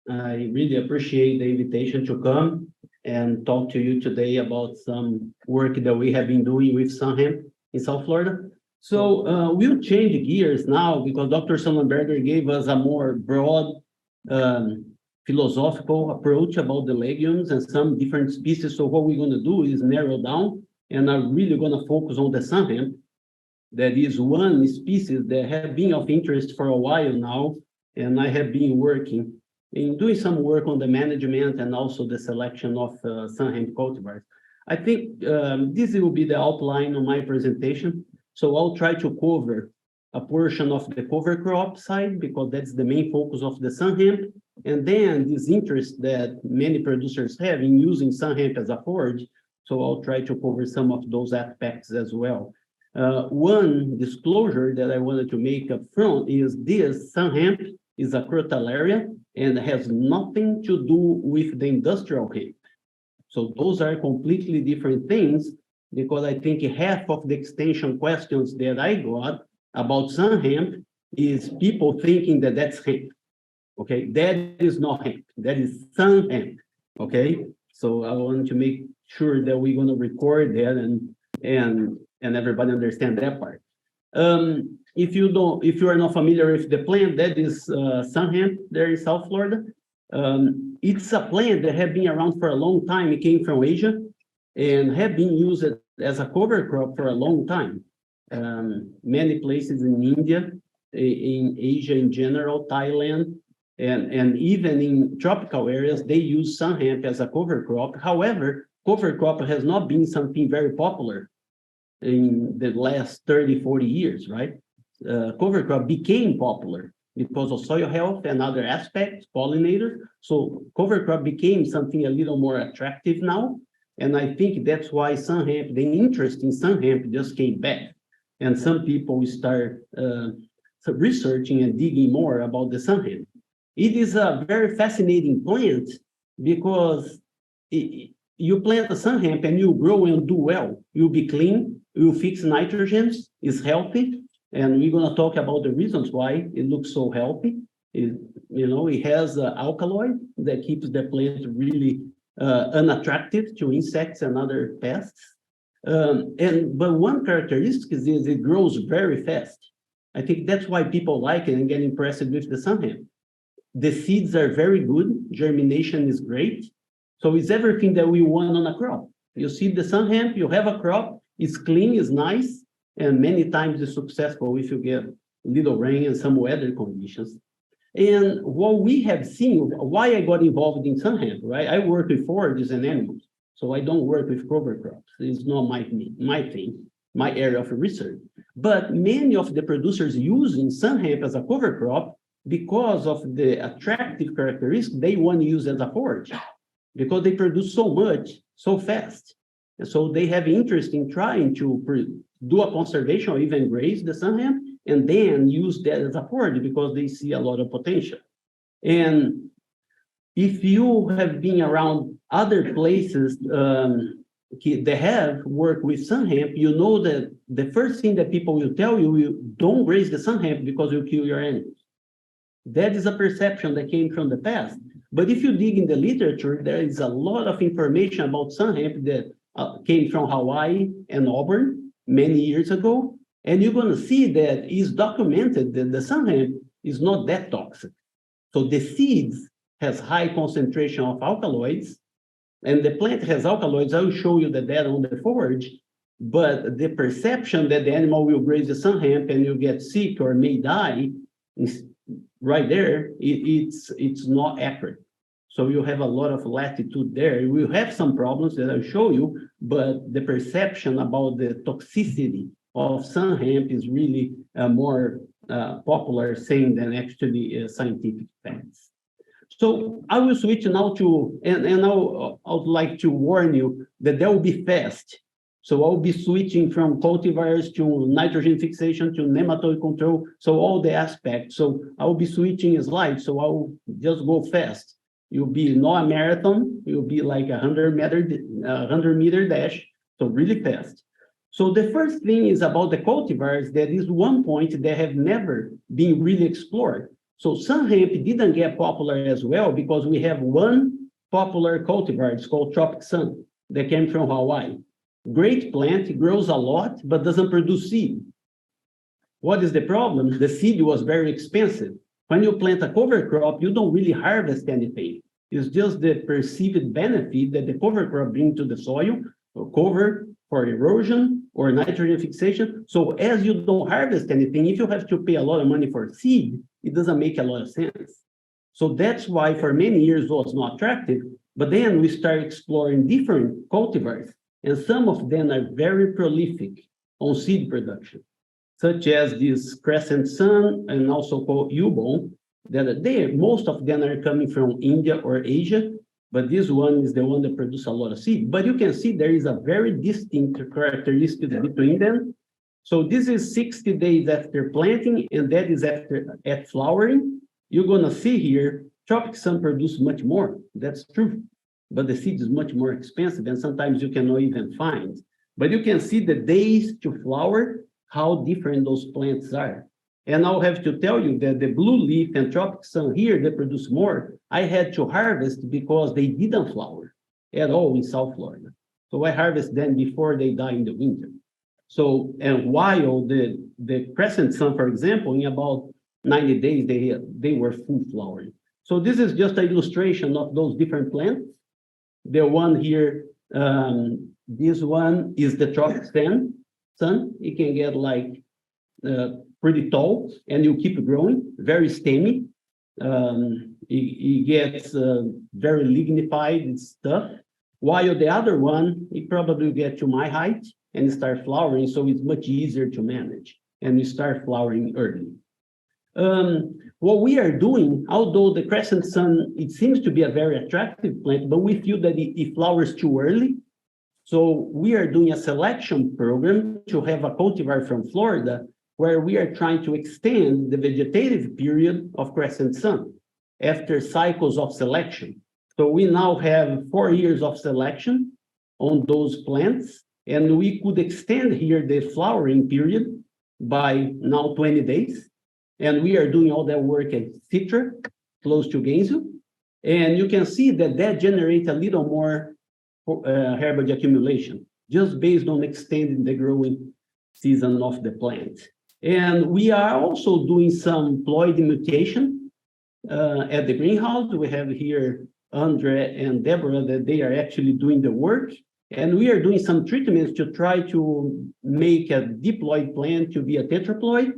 I really appreciate the invitation to come and talk to you today about some work that we have been doing with Sunn Hemp in South Florida. So we'll change gears now because Dr. Sonnenberger gave us a more broad philosophical approach about the legumes and some different species. So what we're going to do is narrow down, and I'm really going to focus on the Sunn Hemp. That is one species that have been of interest for a while now, and I have been working in doing some work on the management and also the selection of Sunn Hemp cultivars. I think this will be the outline of my presentation. So I'll try to cover a portion of the cover crop side because that's the main focus of the Sunn Hemp, and then this interest that many producers have in using Sunn Hemp as a forage. So I'll try to cover some of those aspects as well. One disclosure that I wanted to make up front is this Sunn Hemp is a crotalaria and has nothing to do with the industrial hemp. So those are completely different things, because I think half of the extension questions that I got about Sunn Hemp is people thinking that that's hemp. Okay, that is not hemp, that is Sunn Hemp. Okay, so I want to make sure that we're going to record that and everybody understand that part. If you are not familiar with the plant, that is Sunn Hemp there in South Florida. It's a plant that has been around for a long time. It came from Asia and have been used as a cover crop for a long time. Many places in India, in Asia in general, Thailand, and even in tropical areas, they use Sunn Hemp as a cover crop. However, cover crop has not been something very popular in the last 30, 40 years, right? Cover crop became popular because of soil health and other aspects, pollinators. So cover crop became something a little more attractive now. And I think that's why Sunn Hemp, the interest in Sunn Hemp just came back. And some people start researching and digging more about the Sunn Hemp. It is a very fascinating plant because you plant a Sunn Hemp and you grow and do well. You'll be clean, you'll fix nitrogens, it's healthy. And we're going to talk about the reasons why it looks so healthy. It has alkaloid that keeps the plant really unattractive to insects and other pests. But one characteristic is it grows very fast. I think that's why people like it and get impressed with the Sunn Hemp. The seeds are very good, germination is great. So it's everything that we want on a crop. You see the Sunn Hemp, you have a crop, it's clean, it's nice, and many times it's successful if you get little rain and some weather conditions. And what we have seen, why I got involved in Sunn Hemp, right? I work with forages and animals, so I don't work with cover crops. It's not my thing, my area of research. But many of the producers using Sunn Hemp as a cover crop, because of the attractive characteristics, they want to use as a forage, because they produce so much, so fast. And so they have interest in trying to do a conservation or even graze the Sunn Hemp and then use that as a forage because they see a lot of potential. And if you have been around other places that have worked with Sunn Hemp, you know that the first thing that people will tell you don't graze the Sunn Hemp because you'll kill your animals. That is a perception that came from the past. But if you dig in the literature, there is a lot of information about Sunn Hemp that came from Hawaii and Auburn many years ago. And you're going to see that it's documented that the Sunn Hemp is not that toxic. So the seeds has high concentration of alkaloids, and the plant has alkaloids. I will show you the data on the forage, but the perception that the animal will graze the Sunn Hemp and you get sick or may die is right there, it's not accurate. So you have a lot of latitude there. You will have some problems that I'll show you, but the perception about the toxicity of Sunn Hemp is really more popular saying than actually scientific facts. So I will switch now to, and I would like to warn you that that will be fast. So I'll be switching from cultivars to nitrogen fixation to nematode control. So all the aspects. So I'll be switching slides. So I'll just go fast. You'll be not a marathon. You'll be like a 100-meter dash. So really fast. So the first thing is about the cultivars. That is one point that have never been really explored. So Sunn Hemp didn't get popular as well because we have one popular cultivar, it's called Tropic Sun, that came from Hawaii. Great plant, grows a lot, but doesn't produce seed. What is the problem? The seed was very expensive. When you plant a cover crop, you don't really harvest anything. It's just the perceived benefit that the cover crop brings to the soil, or cover for erosion or nitrogen fixation. So as you don't harvest anything, if you have to pay a lot of money for seed, it doesn't make a lot of sense. So that's why for many years it was not attractive. But then we start exploring different cultivars, and some of them are very prolific on seed production, such as this Crescent Sun and also called Ubon, that most of them are coming from India or Asia, but this one is the one that produces a lot of seed. But you can see there is a very distinct characteristic between them. So this is 60 days after planting, and that is at flowering. You're gonna see here, Tropic Sun produce much more, that's true. But the seed is much more expensive, and sometimes you cannot even find. But you can see the days to flower, how different those plants are. And I'll have to tell you that the blue leaf and Tropic Sun here, they produce more. I had to harvest because they didn't flower at all in South Florida. So I harvest them before they die in the winter. So, and while the Crescent Sun, for example, in about 90 days, they were full flowering. So this is just an illustration of those different plants. The one here, this one is the Tropic Sun. It can get like pretty tall, and you keep growing, very stemmy. It gets very lignified and stuff. While the other one, it probably get to my height and start flowering, so it's much easier to manage, and we start flowering early. What we are doing, although the Crescent Sun, it seems to be a very attractive plant, but we feel that it flowers too early. So we are doing a selection program to have a cultivar from Florida where we are trying to extend the vegetative period of Crescent Sun after cycles of selection. So we now have 4 years of selection on those plants, and we could extend here the flowering period by now 20 days. And we are doing all that work at Citra, close to Gainesville. And you can see that that generates a little more herbage accumulation, just based on extending the growing season of the plant. And we are also doing some ploid mutation at the greenhouse. We have here Andre and Deborah that they are actually doing the work. And we are doing some treatments to try to make a diploid plant to be a tetraploid.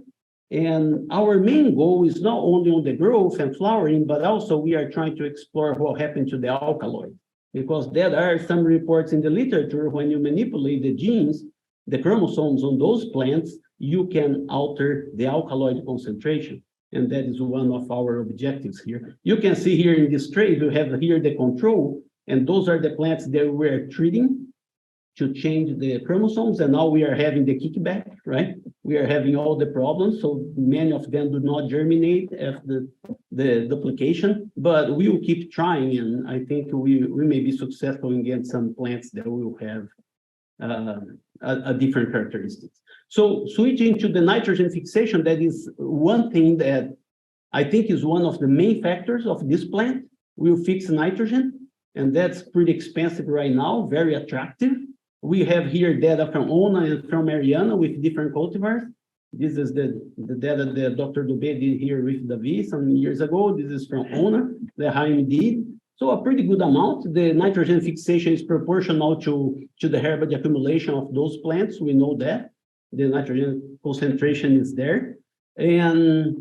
And our main goal is not only on the growth and flowering, but also we are trying to explore what happened to the alkaloid. Because there are some reports in the literature when you manipulate the genes, the chromosomes on those plants, you can alter the alkaloid concentration. And that is one of our objectives here. You can see here in this tray, you have here the control, and those are the plants that we're treating to change the chromosomes, and now we are having the kickback, right? We are having all the problems, so many of them do not germinate after the duplication, but we will keep trying, and I think we may be successful in getting some plants that will have a different characteristics. So switching to the nitrogen fixation, that is one thing that I think is one of the main factors of this plant. We'll fix nitrogen, and that's pretty expensive right now, very attractive. We have here data from Ona and from Marianna with different cultivars. This is the data that Dr. Dubé did here with Davi some years ago. This is from Ona, the Jaime did. So a pretty good amount. The nitrogen fixation is proportional to the herbage accumulation of those plants. We know that. The nitrogen concentration is there. And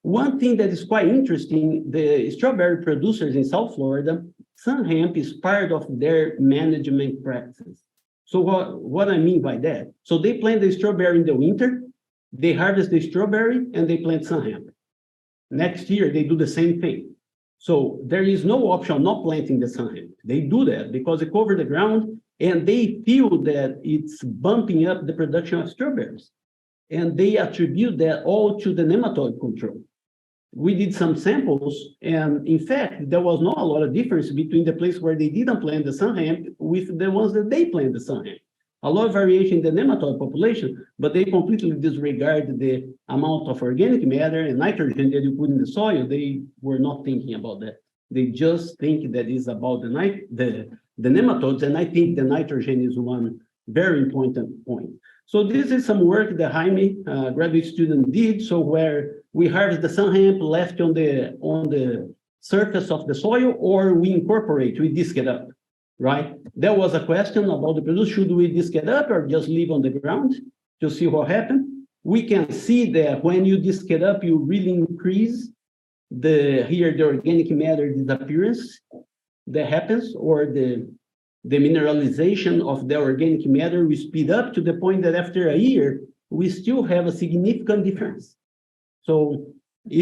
one thing that is quite interesting, the strawberry producers in South Florida, Sunn Hemp is part of their management practices. So what I mean by that? So they plant the strawberry in the winter, they harvest the strawberry, and they plant Sunn Hemp. Next year, they do the same thing. So there is no option not planting the Sunn Hemp. They do that because they cover the ground, and they feel that it's bumping up the production of strawberries. And they attribute that all to the nematode control. We did some samples, and in fact, there was not a lot of difference between the place where they didn't plant the Sunn Hemp with the ones that they plant the Sunn Hemp. a lot of variation in the nematode population, but they completely disregard the amount of organic matter and nitrogen that you put in the soil. They were not thinking about that. They just think that is about the nematodes, and I think the nitrogen is one very important point. So this is some work that Jaime, graduate student, did. So where we harvest the Sunn Hemp left on the surface of the soil, or we incorporate, we disc it up, right? There was a question about the produce, should we disc it up or just leave on the ground to see what happened? We can see that when you disc it up, you really increase the organic matter disappearance that happens, or the mineralization of the organic matter will speed up to the point that after a year, we still have a significant difference. So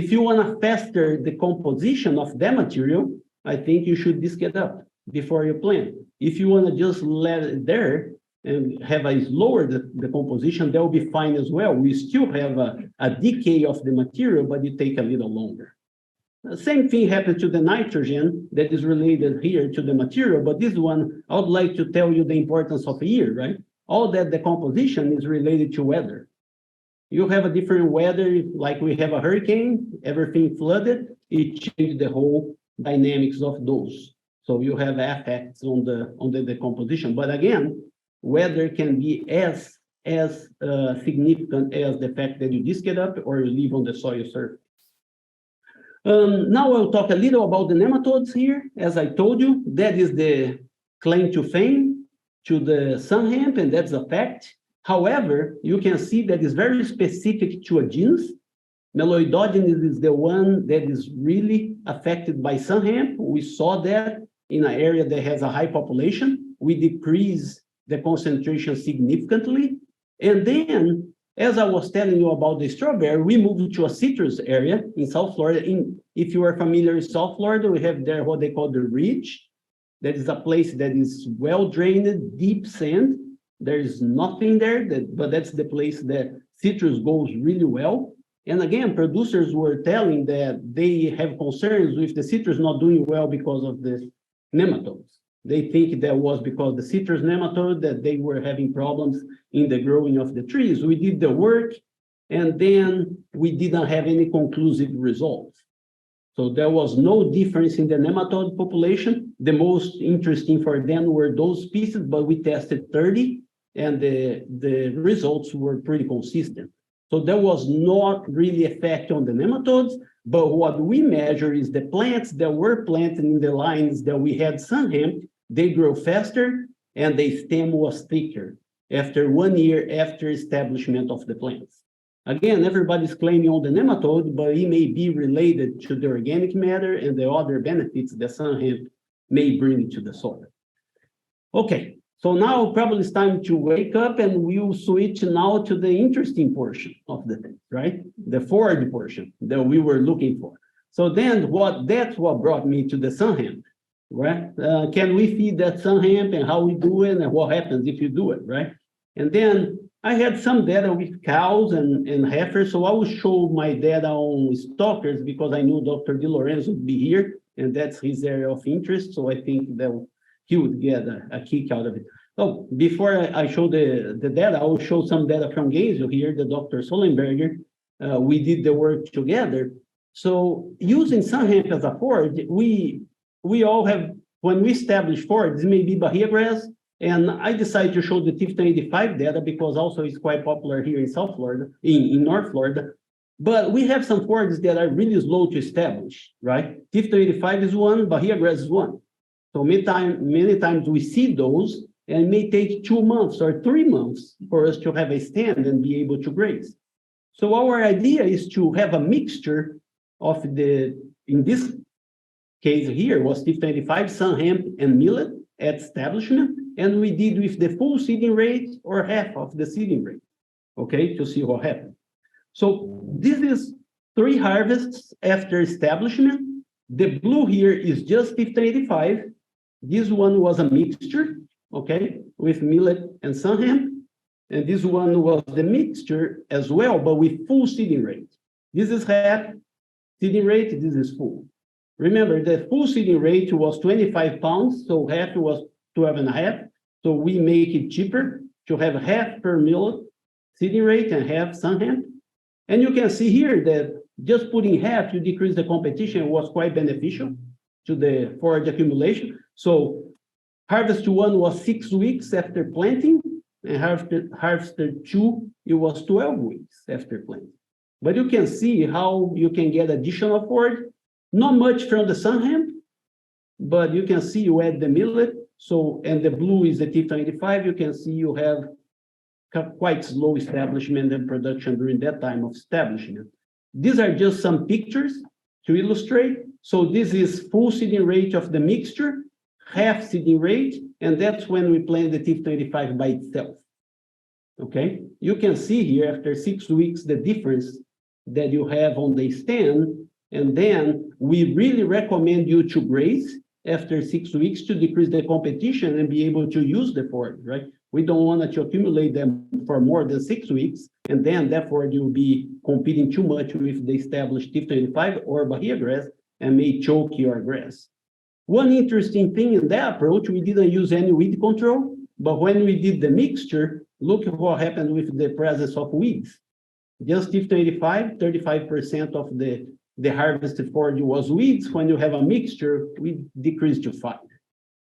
if you want to faster the composition of that material, I think you should disc it up before you plant. If you want to just let it there and have a slower the composition, that will be fine as well. We still have a decay of the material, but it take a little longer. The same thing happens to the nitrogen that is related here to the material, but this one, I would like to tell you the importance of a year, right? All that the composition is related to weather. You have a different weather, like we have a hurricane, everything flooded, it changed the whole dynamics of those. So you have effects on the composition. But again, weather can be as significant as the fact that you disc it up or you leave on the soil surface. Now I'll talk a little about the nematodes here. As I told you, that is the claim to fame to the Sunn Hemp, and that's a fact. However, you can see that it's very specific to a genus. Meloidogenous is the one that is really affected by Sunn Hemp. We saw that in an area that has a high population. We decrease the concentration significantly. And then, as I was telling you about the strawberry, we moved to a citrus area in South Florida. If you are familiar with South Florida, we have there what they call the ridge. That is a place that is well-drained, deep sand. There is nothing there, but that's the place that citrus goes really well. And again, producers were telling that they have concerns with the citrus not doing well because of the nematodes. They think that was because the citrus nematode that they were having problems in the growing of the trees. We did the work, and then we didn't have any conclusive results. So there was no difference in the nematode population. The most interesting for them were those species, but we tested 30, and the results were pretty consistent. So there was not really effect on the nematodes, but what we measure is the plants that were planted in the lines that we had Sunn Hemp. They grow faster and the stem was thicker after 1 year after establishment of the plants. Again, everybody's claiming on the nematode, but it may be related to the organic matter and the other benefits that Sunn Hemp may bring to the soil. Okay, so now probably it's time to wake up, and we'll switch now to the interesting portion of the thing, right? The forage portion that we were looking for. So then that's what brought me to the Sunn Hemp. Right? Can we feed that Sunn Hemp, and how we do it, and what happens if you do it, right? And then I had some data with cows and heifers, so I will show my data on stockers because I knew Dr. Di Lorenzo would be here, and that's his area of interest, so I think that he would get a kick out of it. So before I show the data, I will show some data from Gainesville here, the Dr. Sollenberger. We did the work together. So using Sunn Hemp as a forage, we all have, when we establish forages, it may be Bahia grass, and I decided to show the TIF-1085 data because also it's quite popular here in South Florida, in North Florida. But we have some forages that are really slow to establish, right? TIF-1085 is one, Bahia grass is one. So many times we see those, and it may take 2 months or 3 months for us to have a stand and be able to graze. So our idea is to have a mixture of in this case here was TIF-25, Sunn Hemp, and millet at establishment, and we did with the full seeding rate or half of the seeding rate, okay, to see what happened. So this is 3 harvests after establishment. The blue here is just TIF-1085. This one was a mixture, okay, with millet and Sunn Hemp, and this one was the mixture as well, but with full seeding rate. This is half seeding rate, this is full. Remember, the full seeding rate was 25 pounds, so half was 12.5. So we make it cheaper. to have half per millet seeding rate and half Sunn Hemp. And you can see here that just putting half, you decrease the competition, was quite beneficial to the forage accumulation. So harvest 1 was 6 weeks after planting, and harvest 2, it was 12 weeks after planting. But you can see how you can get additional forage, not much from the Sunn Hemp, but you can see you add the millet, so, and the blue is the T25, you can see you have quite slow establishment and production during that time of establishment. These are just some pictures to illustrate. So this is full seeding rate of the mixture, half seeding rate, and that's when we plant the T25 by itself. Okay, you can see here after 6 weeks the difference that you have on the stand, and then we really recommend you to graze after 6 weeks to decrease the competition and be able to use the forage, right? We don't want to accumulate them for more than 6 weeks, and then therefore you'll be competing too much with the established T25 or Bahia grass and may choke your grass. One interesting thing in that approach, we didn't use any weed control, but when we did the mixture, look at what happened with the presence of weeds. Just T25, 35% of the harvested forage was weeds. When you have a mixture, we decreased to 5.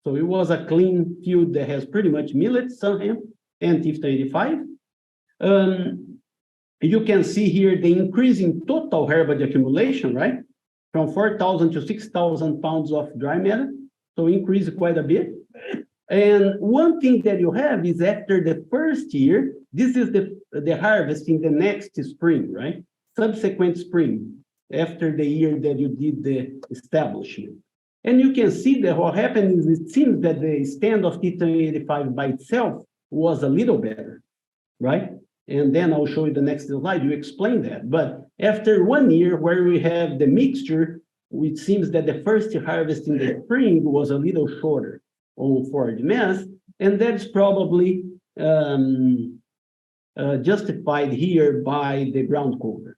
So it was a clean field that has pretty much millet, Sunn Hemp, and T25. You can see here the increase in total herbage accumulation, right? From 4,000 to 6,000 pounds of dry matter. So increased quite a bit. And one thing that you have is after the first year, this is the harvest in the next spring, right? Subsequent spring, after the year that you did the establishment. And you can see that what happened is it seems that the stand of T85 by itself was a little better, right? And then I'll show you the next slide, you explain that. But after 1 year where we have the mixture, it seems that the first harvest in the spring was a little shorter on forage mass, and that's probably justified here by the ground cover.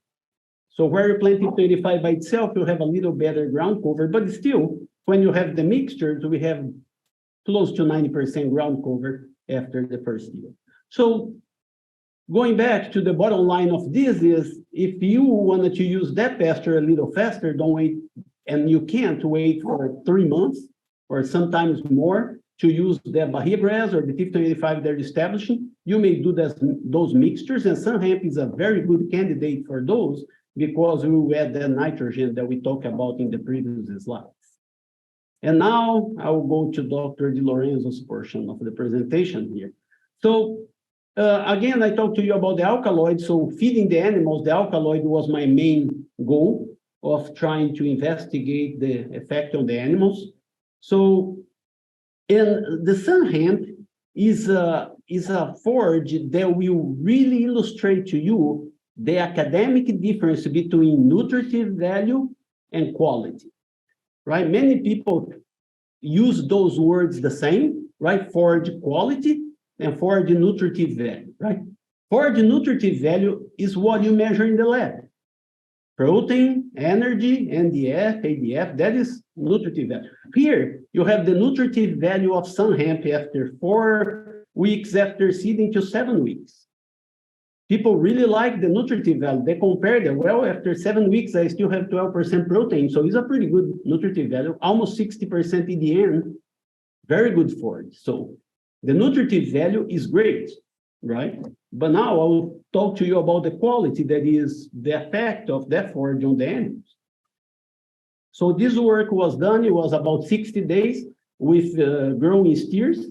So where you plant T25 by itself, you have a little better ground cover, but still, when you have the mixtures, we have close to 90% ground cover after the first year. So going back to the bottom line of this is, if you wanted to use that pasture a little faster, don't wait, and you can't wait for 3 months or sometimes more to use the Bahia grass or the T25 they're establishing, you may do those mixtures, and Sunn Hemp is a very good candidate for those because we will add the nitrogen that we talked about in the previous slides. And now I will go to Dr. Di Lorenzo's portion of the presentation here. So again, I talked to you about the alkaloids. So feeding the animals, the alkaloid was my main goal of trying to investigate the effect on the animals. So, and the Sunn Hemp is a forage that will really illustrate to you the academic difference between nutritive value and quality, right? Many people use those words the same, right? Forage quality and forage nutritive value, right? Forage nutritive value is what you measure in the lab. Protein, energy, NDF, ADF, that is nutritive value. Here, you have the nutritive value of Sunn Hemp after 4 weeks after seeding to 7 weeks. People really like the nutritive value. They compare them. Well, after 7 weeks, I still have 12% protein. So it's a pretty good nutritive value, almost 60% EDN, very good forage. So the nutritive value is great, right? But now I will talk to you about the quality, that is the effect of that forage on the animals. So this work was done, it was about 60 days with growing steers,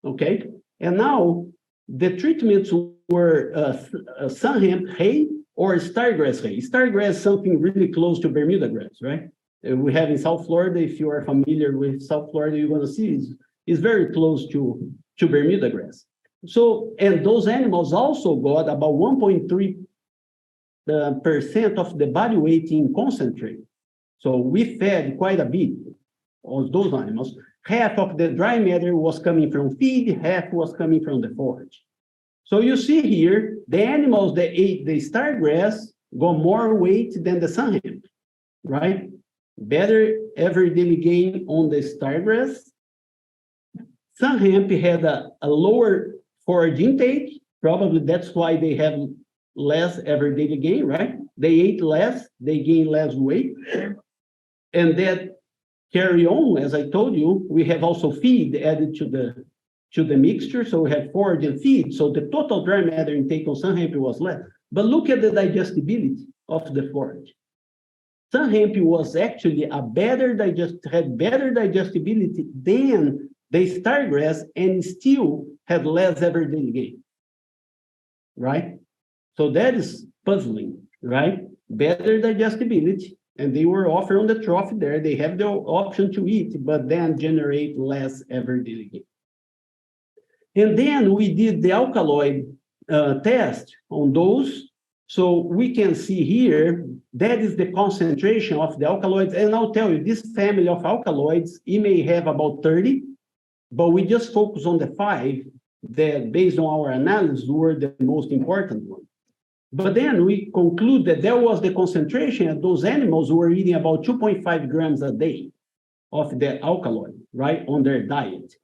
okay? And now the treatments were Sunn Hemp hay or stargrass hay. Stargrass is something really close to Bermuda grass, right? We have in South Florida, if you are familiar with South Florida, you're gonna see it's very close to Bermuda grass. So, and those animals also got about 1.3% of the body weight in concentrate. So we fed quite a bit of those animals. Half of the dry matter was coming from feed, half was coming from the forage. So you see here, the animals that ate the stargrass got more weight than the Sunn Hemp, right? Better every daily gain on the stargrass. Sunn Hemp had a lower forage intake. Probably that's why they have less everyday gain, right? They ate less, they gain less weight. And that carry on, as I told you, we have also feed added to the mixture. So we have forage and feed. So the total dry matter intake on Sunn Hemp was less. But look at the digestibility of the forage. Sunn Hemp was actually had better digestibility than the stargrass and still had less everyday gain, right? So that is puzzling, right? Better digestibility, and they were offered on the trophy there. They have the option to eat, but then generate less everyday gain. And then we did the alkaloid test on those. So we can see here, that is the concentration of the alkaloids. And I'll tell you, this family of alkaloids, it may have about 30, but we just focus on the 5 that, based on our analysis, were the most important ones. But then we conclude that there was the concentration, and those animals were eating about 2.5 grams a day of the alkaloid, right, on their diet.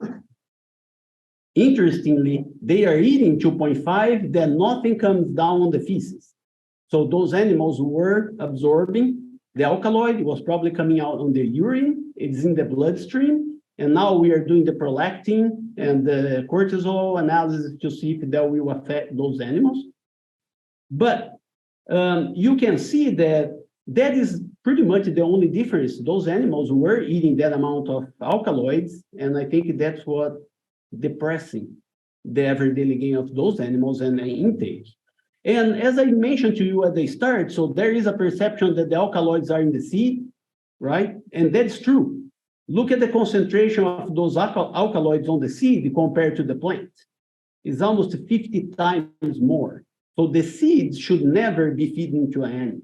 Interestingly, they are eating 2.5, then nothing comes down on the feces. So those animals were absorbing the alkaloid. It was probably coming out on the urine. It's in the bloodstream. And now we are doing the prolactin and the cortisol analysis to see if that will affect those animals. But you can see that that is pretty much the only difference. Those animals were eating that amount of alkaloids, and I think that's what depressing the everyday gain of those animals and the intake. And as I mentioned to you at the start, so there is a perception that the alkaloids are in the seed, right? And that's true. Look at the concentration of those alkaloids on the seed compared to the plant. It's almost 50 times more. So the seeds should never be feeding to an animal.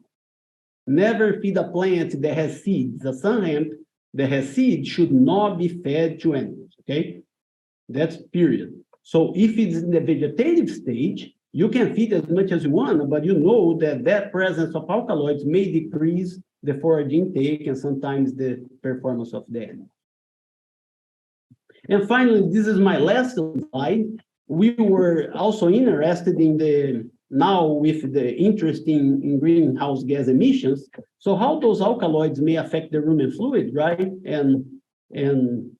Never feed a plant that has seeds. A Sunn Hemp that has seeds should not be fed to animals, okay? That's period. So if it's in the vegetative stage, you can feed as much as you want, but you know that that presence of alkaloids may decrease the forage intake and sometimes the performance of the animal. And finally, this is my last slide. We were also interested in the, now with the interest in greenhouse gas emissions, so how those alkaloids may affect the rumen fluid, right? And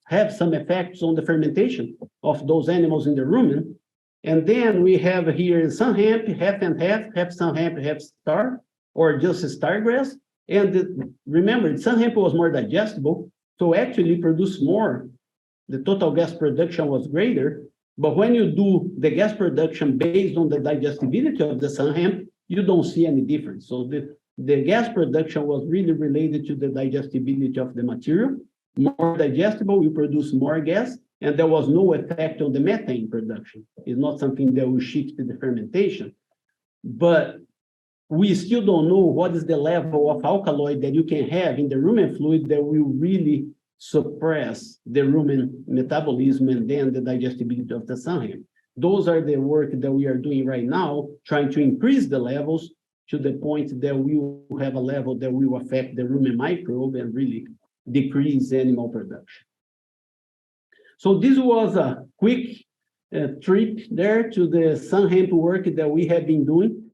have some effects on the fermentation of those animals in the rumen. And then we have here Sunn Hemp, half and half Sunn Hemp, half star, or just stargrass. And remember, Sunn Hemp was more digestible, so actually produced more. The total gas production was greater, but when you do the gas production based on the digestibility of the Sunn Hemp, you don't see any difference. So the gas production was really related to the digestibility of the material. More digestible, you produce more gas, and there was no effect on the methane production. It's not something that will shift the fermentation. But we still don't know what is the level of alkaloid that you can have in the rumen fluid that will really suppress the rumen metabolism and then the digestibility of the Sunn Hemp. Those are the work that we are doing right now, trying to increase the levels to the point that we will have a level that will affect the rumen microbe and really decrease animal production. So this was a quick trip there to the Sunn Hemp work that we have been doing.